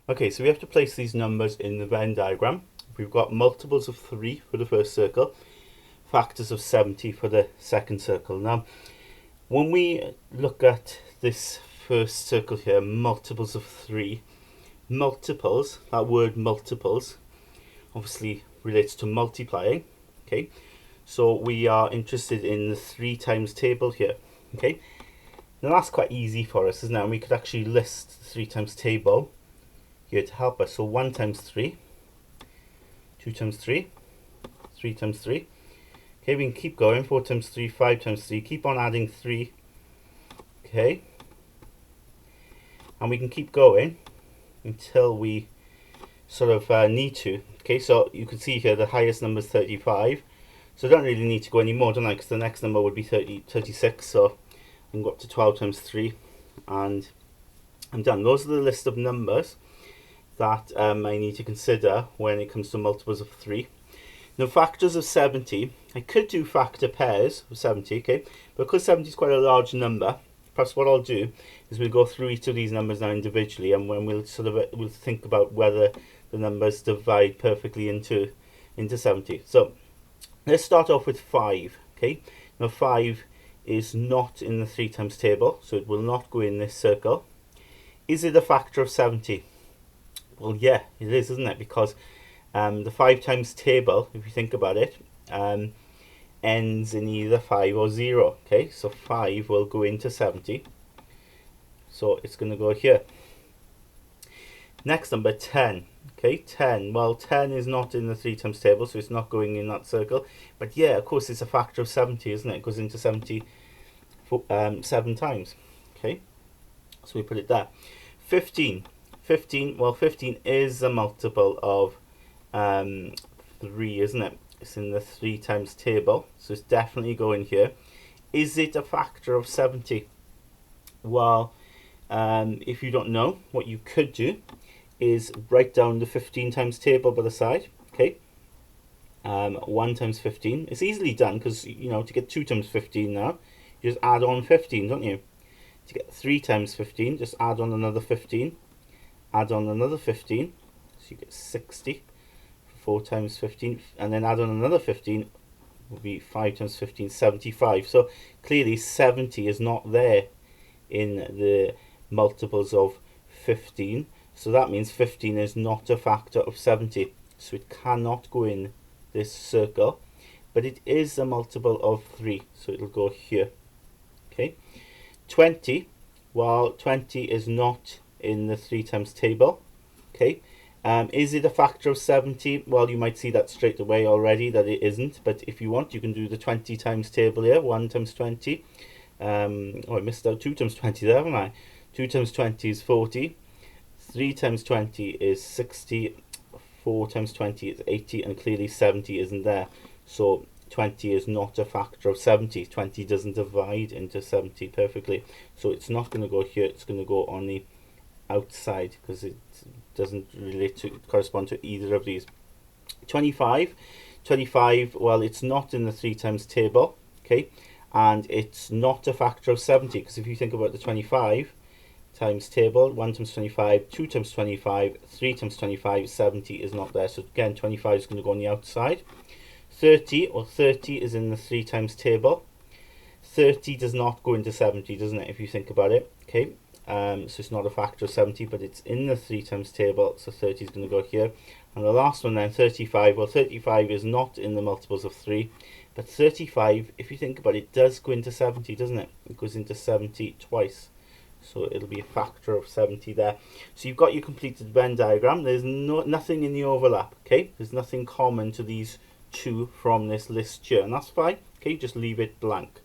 Okay, so we have to place these numbers in the Venn diagram. We've got multiples of 3 for the first circle, factors of 70 for the second circle. Now, when we look at this first circle here, multiples of 3, multiples, that word multiples, obviously relates to multiplying, okay? So we are interested in the 3 times table here, okay? Now that's quite easy for us, isn't it? And we could actually list the 3 times table here to help us. So 1 times 3, 2 times 3, 3 times 3. Okay, we can keep going. 4 times 3, 5 times 3. Keep on adding 3. Okay. And we can keep going until we sort of need to. Okay, so you can see here the highest number is 35. So I don't really need to go any more, don't I? Because the next number would be 36. So I can go up to 12 times 3. And I'm done. Those are the list of numbers that I need to consider when it comes to multiples of 3. Now, factors of 70, I could do factor pairs of 70, okay? But because 70 is quite a large number, perhaps what I'll do is we'll go through each of these numbers now individually, and when we'll think about whether the numbers divide perfectly into 70. So let's start off with 5, okay? Now 5 is not in the 3 times table, so it will not go in this circle. Is it a factor of 70? Well, yeah, it is, isn't it? Because the 5 times table, if you think about it, ends in either 5 or 0. Okay, so 5 will go into 70. So it's going to go here. Next number, 10. Okay, 10. Well, 10 is not in the 3 times table, so it's not going in that circle. But yeah, of course, it's a factor of 70, isn't it? It goes into 70 7 times. Okay, so we put it there. 15. 15, well, 15 is a multiple of 3, isn't it? It's in the 3 times table, so it's definitely going here. Is it a factor of 70? Well, if you don't know, what you could do is write down the 15 times table by the side, okay? 1 times 15. It's easily done because, you know, to get 2 times 15 now, you just add on 15, don't you? To get 3 times 15, just add on another 15. Add on another 15, so you get 60. 4 times 15, and then add on another 15 will be 5 times 15, 75. So clearly 70 is not there in the multiples of 15. So that means 15 is not a factor of 70. So it cannot go in this circle, but it is a multiple of 3. So it'll go here. Okay. 20, well, 20 is not in the 3 times table. Okay. Is it a factor of 70? Well, you might see that straight away already that it isn't, but if you want, you can do the 20 times table here. 1 times 20. Oh, I missed out 2 times 20 there, haven't I? 2 times 20 is 40. 3 times 20 is 60. 4 times 20 is 80, and clearly 70 isn't there. So 20 is not a factor of 70. 20 doesn't divide into 70 perfectly. So it's not going to go here, it's going to go on the outside because it doesn't relate to correspond to either of these. 25, well, it's not in the 3 times table, okay, and it's not a factor of 70 because if you think about the 25 times table, 1 times 25, 2 times 25, 3 times 25, 70 is not there. So again, 25 is going to go on the outside. 30, or 30 is in the 3 times table. 30 does not go into 70, doesn't it, if you think about it, okay? So it's not a factor of 70, but it's in the 3 times table, so 30 is going to go here. And the last one then, 35, well, 35 is not in the multiples of 3, but 35, if you think about it, does go into 70, doesn't it? It goes into 70 twice, so it'll be a factor of 70 there. So you've got your completed Venn diagram. There's nothing in the overlap, okay? There's nothing common to these two from this list here, and that's fine, okay? Just leave it blank.